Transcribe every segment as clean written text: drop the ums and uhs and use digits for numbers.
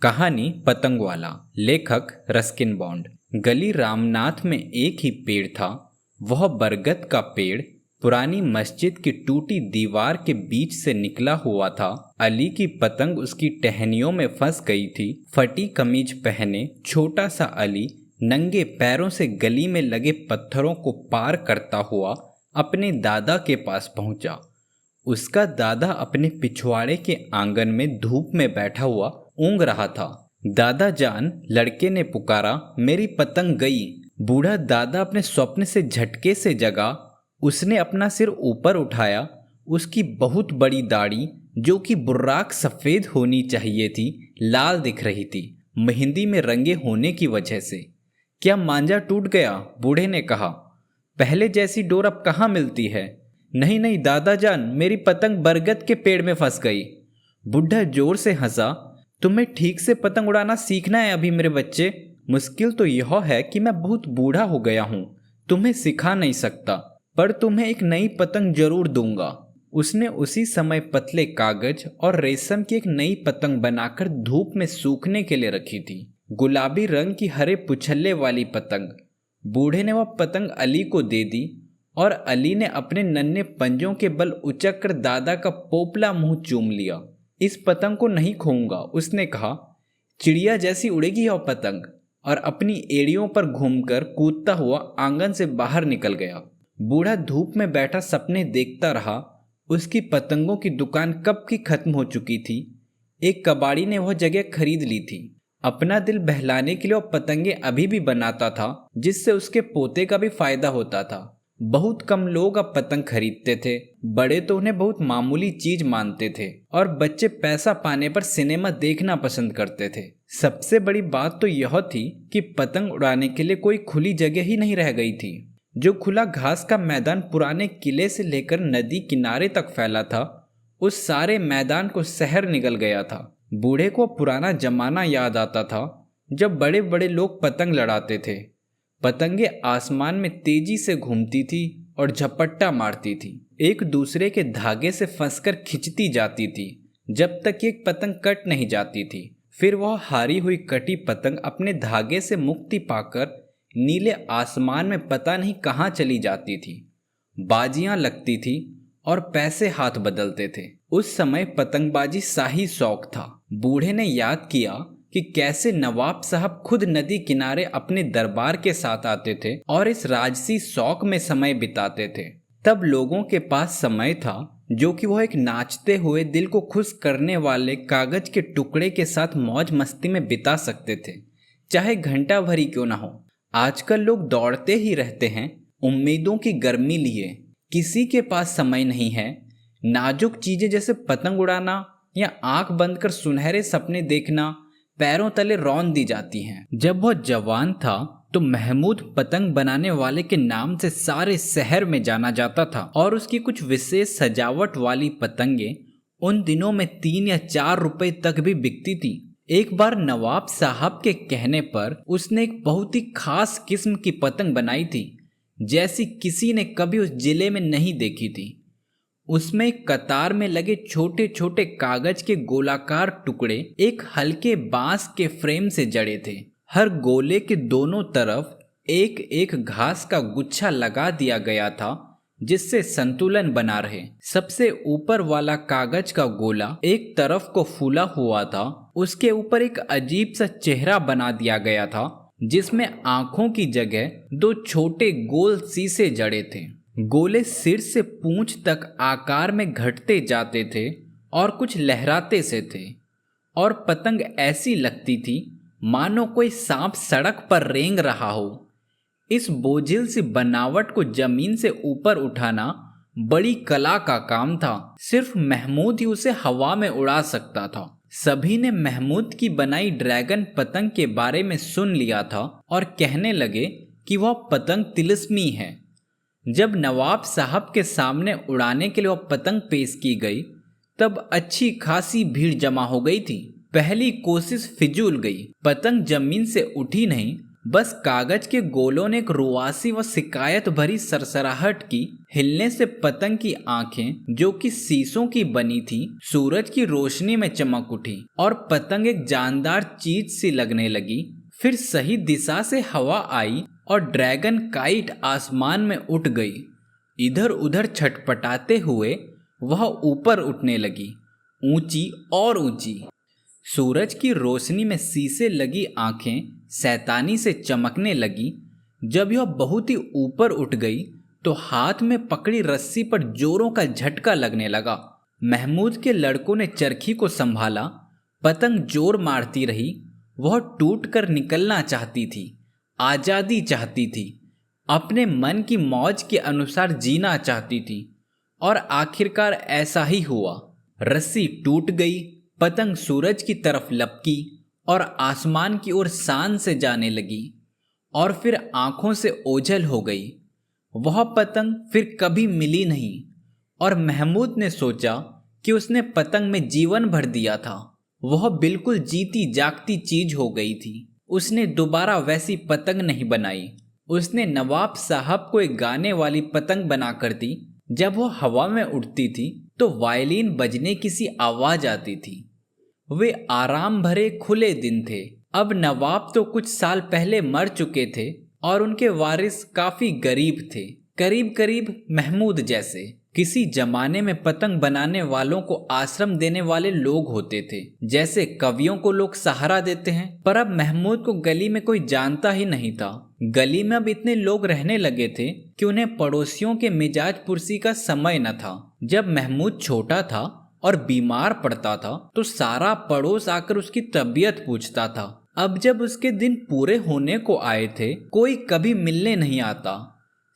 कहानी पतंगवाला। लेखक Ruskin bond. गली रामनाथ में एक ही पेड़ था। वह बरगद का पेड़ पुरानी मस्जिद की टूटी दीवार के बीच से निकला हुआ था। अली की पतंग उसकी टहनियों में फंस गई थी। फटी कमीज पहने छोटा सा अली नंगे पैरों से गली में लगे पत्थरों को पार करता हुआ अपने दादा के पास पहुंचा। उसका दादा अपने पिछवाड़े के आंगन में धूप में बैठा हुआ ऊँग रहा था। दादा जान, लड़के ने पुकारा, मेरी पतंग गई। बूढ़ा दादा अपने स्वप्न से झटके से जगा। उसने अपना सिर ऊपर उठाया। उसकी बहुत बड़ी दाढ़ी, जो कि बुर्राक सफ़ेद होनी चाहिए थी, लाल दिख रही थी, मेहंदी में रंगे होने की वजह से। क्या मांझा टूट गया? बूढ़े ने कहा। पहले जैसी डोर अब कहाँ मिलती है? नहीं नहीं दादा जान, मेरी पतंग बरगद के पेड़ में फंस गई। बुढ़ा जोर से हंसा। तुम्हें ठीक से पतंग उड़ाना सीखना है अभी मेरे बच्चे। मुश्किल तो यह है कि मैं बहुत बूढ़ा हो गया हूँ, तुम्हें सिखा नहीं सकता, पर तुम्हें एक नई पतंग जरूर दूंगा। उसने उसी समय पतले कागज और रेशम की एक नई पतंग बनाकर धूप में सूखने के लिए रखी थी। गुलाबी रंग की हरे पुछल्ले वाली पतंग। बूढ़े ने वह पतंग अली को दे दी और अली ने अपने नन्हे पंजों के बल उचक कर दादा का पोपला मुंह चूम लिया। इस पतंग को नहीं खोऊंगा, उसने कहा। चिड़िया जैसी उड़ेगी यह पतंग, और अपनी एड़ियों पर घूमकर कूदता हुआ आंगन से बाहर निकल गया। बूढ़ा धूप में बैठा सपने देखता रहा। उसकी पतंगों की दुकान कब की खत्म हो चुकी थी। एक कबाड़ी ने वह जगह खरीद ली थी। अपना दिल बहलाने के लिए वह पतंगे अभी भी बनाता था, जिससे उसके पोते का भी फायदा होता था। बहुत कम लोग अब पतंग खरीदते थे। बड़े तो उन्हें बहुत मामूली चीज मानते थे, और बच्चे पैसा पाने पर सिनेमा देखना पसंद करते थे। सबसे बड़ी बात तो यह थी कि पतंग उड़ाने के लिए कोई खुली जगह ही नहीं रह गई थी। जो खुला घास का मैदान पुराने किले से लेकर नदी किनारे तक फैला था, उस सारे मैदान को शहर निगल गया था। बूढ़े को पुराना जमाना याद आता था, जब बड़े बड़े लोग पतंग लड़ाते थे। पतंगे आसमान में तेजी से घूमती थी और झपट्टा मारती थी, एक दूसरे के धागे से फंसकर खिंचती जाती थी, जब तक एक पतंग कट नहीं जाती थी। फिर वह हारी हुई कटी पतंग अपने धागे से मुक्ति पाकर नीले आसमान में पता नहीं कहाँ चली जाती थी। बाजियां लगती थी और पैसे हाथ बदलते थे। उस समय पतंगबाजी शाही शौक था। बूढ़े ने याद किया कि कैसे नवाब साहब खुद नदी किनारे अपने दरबार के साथ आते थे और इस राजसी शौक में समय बिताते थे। तब लोगों के पास समय था जो कि वह एक नाचते हुए दिल को खुश करने वाले कागज के टुकड़े के साथ मौज मस्ती में बिता सकते थे, चाहे घंटा भरी क्यों ना हो। आजकल लोग दौड़ते ही रहते हैं उम्मीदों की गर्मी लिए। किसी के पास समय नहीं है। नाजुक चीजें जैसे पतंग उड़ाना या आंख बंद कर सुनहरे सपने देखना पैरों तले रौंद दी जाती हैं। जब वह जवान था तो महमूद पतंग बनाने वाले के नाम से सारे शहर में जाना जाता था, और उसकी कुछ विशेष सजावट वाली पतंगे उन दिनों में 3 या 4 रुपए तक भी बिकती थी। एक बार नवाब साहब के कहने पर उसने एक बहुत ही खास किस्म की पतंग बनाई थी, जैसी किसी ने कभी उस जिले में नहीं देखी थी। उसमें कतार में लगे छोटे छोटे कागज के गोलाकार टुकड़े एक हल्के बांस के फ्रेम से जड़े थे। हर गोले के दोनों तरफ एक एक घास का गुच्छा लगा दिया गया था, जिससे संतुलन बना रहे। सबसे ऊपर वाला कागज का गोला एक तरफ को फूला हुआ था। उसके ऊपर एक अजीब सा चेहरा बना दिया गया था, जिसमें आंखों की जगह 2 छोटे गोल शीशे जड़े थे। गोले सिर से पूंछ तक आकार में घटते जाते थे और कुछ लहराते से थे, और पतंग ऐसी लगती थी मानो कोई सांप सड़क पर रेंग रहा हो। इस बोझिल सी बनावट को जमीन से ऊपर उठाना बड़ी कला का काम था। सिर्फ महमूद ही उसे हवा में उड़ा सकता था। सभी ने महमूद की बनाई ड्रैगन पतंग के बारे में सुन लिया था और कहने लगे कि वह पतंग तिलिस्मी है। जब नवाब साहब के सामने उड़ाने के लिए वह पतंग पेश की गई, तब अच्छी खासी भीड़ जमा हो गई थी। पहली कोशिश फिजूल गई। पतंग जमीन से उठी नहीं बस कागज के गोलों ने एक रुआसी व शिकायत भरी सरसराहट की। हिलने से पतंग की आंखें, जो कि शीशों की बनी थी, सूरज की रोशनी में चमक उठी और पतंग एक जानदार चीज सी लगने लगी। फिर सही दिशा से हवा आई और ड्रैगन काइट आसमान में उठ गई। इधर उधर छटपटाते हुए वह ऊपर उठने लगी, ऊंची और ऊंची। सूरज की रोशनी में शीशे लगी आंखें शैतानी से चमकने लगी। जब यह बहुत ही ऊपर उठ गई तो हाथ में पकड़ी रस्सी पर जोरों का झटका लगने लगा। महमूद के लड़कों ने चरखी को संभाला। पतंग जोर मारती रही। वह टूट कर निकलना चाहती थी, आज़ादी चाहती थी, अपने मन की मौज के अनुसार जीना चाहती थी। और आखिरकार ऐसा ही हुआ। रस्सी टूट गई, पतंग सूरज की तरफ लपकी और आसमान की ओर शान से जाने लगी और फिर आंखों से ओझल हो गई। वह पतंग फिर कभी मिली नहीं और महमूद ने सोचा कि उसने पतंग में जीवन भर दिया था। वह बिल्कुल जीती जागती चीज हो गई थी। उसने दोबारा वैसी पतंग नहीं बनाई। उसने नवाब साहब को एक गाने वाली पतंग बना कर दी। जब वह हवा में उड़ती थी तो वायलिन बजने की सी आवाज आती थी। वे आराम भरे खुले दिन थे। अब नवाब तो कुछ साल पहले मर चुके थे और उनके वारिस काफी गरीब थे, करीब करीब महमूद जैसे। किसी जमाने में पतंग बनाने वालों को आश्रम देने वाले लोग होते थे, जैसे कवियों को लोग सहारा देते हैं। पर अब महमूद को गली में कोई जानता ही नहीं था। गली में अब इतने लोग रहने लगे थे कि उन्हें पड़ोसियों के मिजाज पुरसी का समय न था। जब महमूद छोटा था और बीमार पड़ता था तो सारा पड़ोस आकर उसकी तबीयत पूछता था। अब जब उसके दिन पूरे होने को आए थे, कोई कभी मिलने नहीं आता।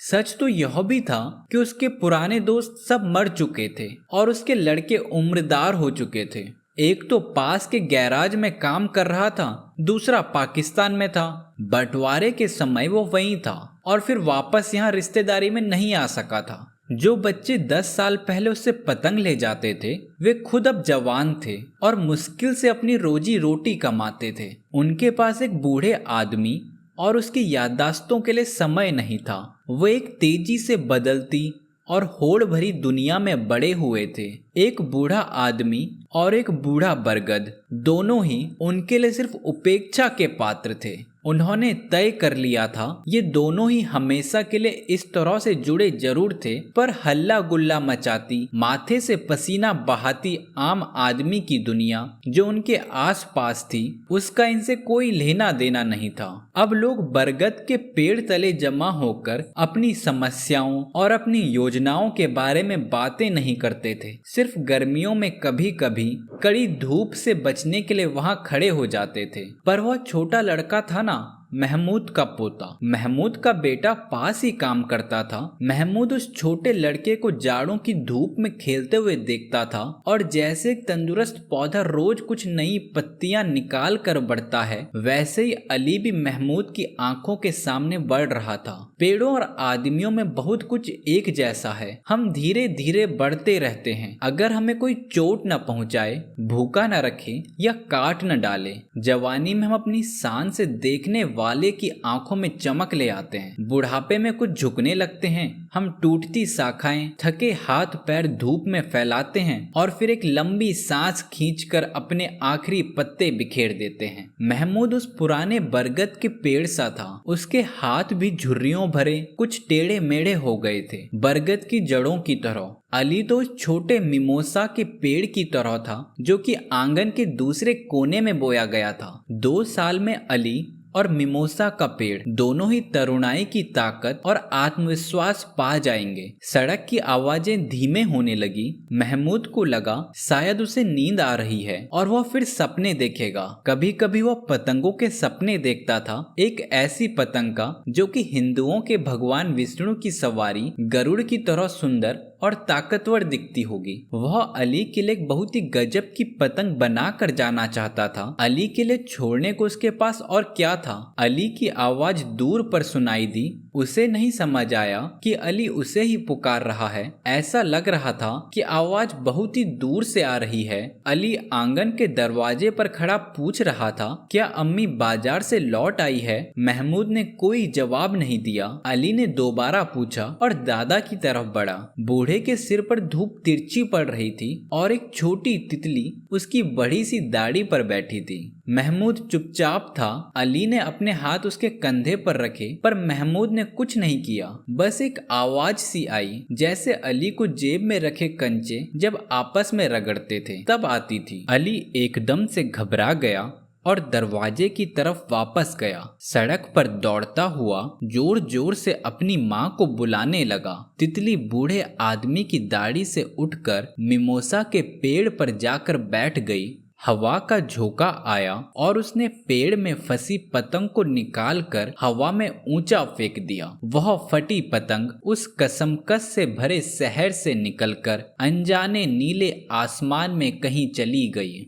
सच तो यह भी था कि उसके पुराने दोस्त सब मर चुके थे और उसके लड़के उम्रदार हो चुके थे। एक तो पास के गैराज में काम कर रहा था, दूसरा पाकिस्तान में था। बंटवारे के समय वो वहीं था और फिर वापस यहाँ रिश्तेदारी में नहीं आ सका था। जो बच्चे 10 साल पहले उससे पतंग ले जाते थे, वे खुद अब जवान थे और मुश्किल से अपनी रोजी रोटी कमाते थे। उनके पास एक बूढ़े आदमी और उसकी याददाश्तों के लिए समय नहीं था। वो एक तेजी से बदलती और होड़ भरी दुनिया में बड़े हुए थे। एक बूढ़ा आदमी और एक बूढ़ा बरगद, दोनों ही उनके लिए सिर्फ उपेक्षा के पात्र थे। उन्होंने तय कर लिया था ये दोनों ही हमेशा के लिए इस तरह से जुड़े जरूर थे, पर हल्ला गुल्ला मचाती, माथे से पसीना बहाती आम आदमी की दुनिया जो उनके आसपास थी, उसका इनसे कोई लेना देना नहीं था। अब लोग बरगद के पेड़ तले जमा होकर अपनी समस्याओं और अपनी योजनाओं के बारे में बातें नहीं करते थे। सिर्फ गर्मियों में कभी कभी कड़ी धूप से बचने के लिए वहां खड़े हो जाते थे। पर वह छोटा लड़का था ना, महमूद का पोता, महमूद का बेटा पास ही काम करता था। महमूद उस छोटे लड़के को जाड़ों की धूप में खेलते हुए देखता था और जैसे एक तंदुरुस्त पौधा रोज कुछ नई पत्तियां निकाल कर बढ़ता है, वैसे ही अली भी महमूद की आंखों के सामने बढ़ रहा था। पेड़ों और आदमियों में बहुत कुछ एक जैसा है। हम धीरे धीरे बढ़ते रहते हैं। अगर हमें कोई चोट न पहुंचाए, भूखा न रखे या काट न डाले, जवानी में हम अपनी शान से देखने वाले की आंखों में चमक ले आते हैं। बुढ़ापे में कुछ झुकने लगते हैं। हम टूटती शाखाएं, थके हाथ पैर धूप में फैलाते हैं और फिर एक लंबी सांस खींचकर अपने आखिरी पत्ते बिखेर देते हैं। महमूद उस पुराने बरगद के पेड़ सा था। उसके हाथ भी झुर्रियों भरे, कुछ टेढ़े मेढ़े हो गए थे, बरगद की जड़ों की तरह। अली तो उस छोटे मिमोसा के पेड़ की तरह था जो कि आंगन के दूसरे कोने में बोया गया था। 2 साल में अली और मिमोसा का पेड़ दोनों ही तरुणाई की ताकत और आत्मविश्वास पा जाएंगे। सड़क की आवाजें धीमे होने लगी। महमूद को लगा शायद उसे नींद आ रही है और वह फिर सपने देखेगा। कभी कभी वह पतंगों के सपने देखता था, एक ऐसी पतंग का जो कि हिंदुओं के भगवान विष्णु की सवारी गरुड़ की तरह सुंदर और ताकतवर दिखती होगी। वह अली के लिए एक बहुत ही गजब की पतंग बना कर जाना चाहता था। अली के लिए छोड़ने को उसके पास और क्या था। अली की आवाज दूर पर सुनाई दी। उसे नहीं समझ आया कि अली उसे ही पुकार रहा है। ऐसा लग रहा था कि आवाज बहुत ही दूर से आ रही है। अली आंगन के दरवाजे पर खड़ा पूछ रहा था, क्या अम्मी बाजार से लौट आई है? महमूद ने कोई जवाब नहीं दिया। अली ने दोबारा पूछा और दादा की तरफ बढ़ा। बूढ़े के सिर पर धूप तिरछी पड़ रही थी और एक छोटी तितली उसकी बड़ी सी दाढ़ी पर बैठी थी। महमूद चुपचाप था। अली ने अपने हाथ उसके कंधे पर रखे, पर महमूद ने कुछ नहीं किया। बस एक आवाज सी आई, जैसे अली को जेब में रखे कंचे जब आपस में रगड़ते थे तब आती थी। अली एकदम से घबरा गया और दरवाजे की तरफ वापस गया। सड़क पर दौड़ता हुआ जोर जोर से अपनी माँ को बुलाने लगा। तितली बूढ़े आदमी की दाढ़ी से उठकर मिमोसा के पेड़ पर जाकर बैठ गई। हवा का झोंका आया और उसने पेड़ में फंसी पतंग को निकालकर हवा में ऊंचा फेंक दिया। वह फटी पतंग उस कसमकस से भरे शहर से निकलकर अनजाने नीले आसमान में कहीं चली गई।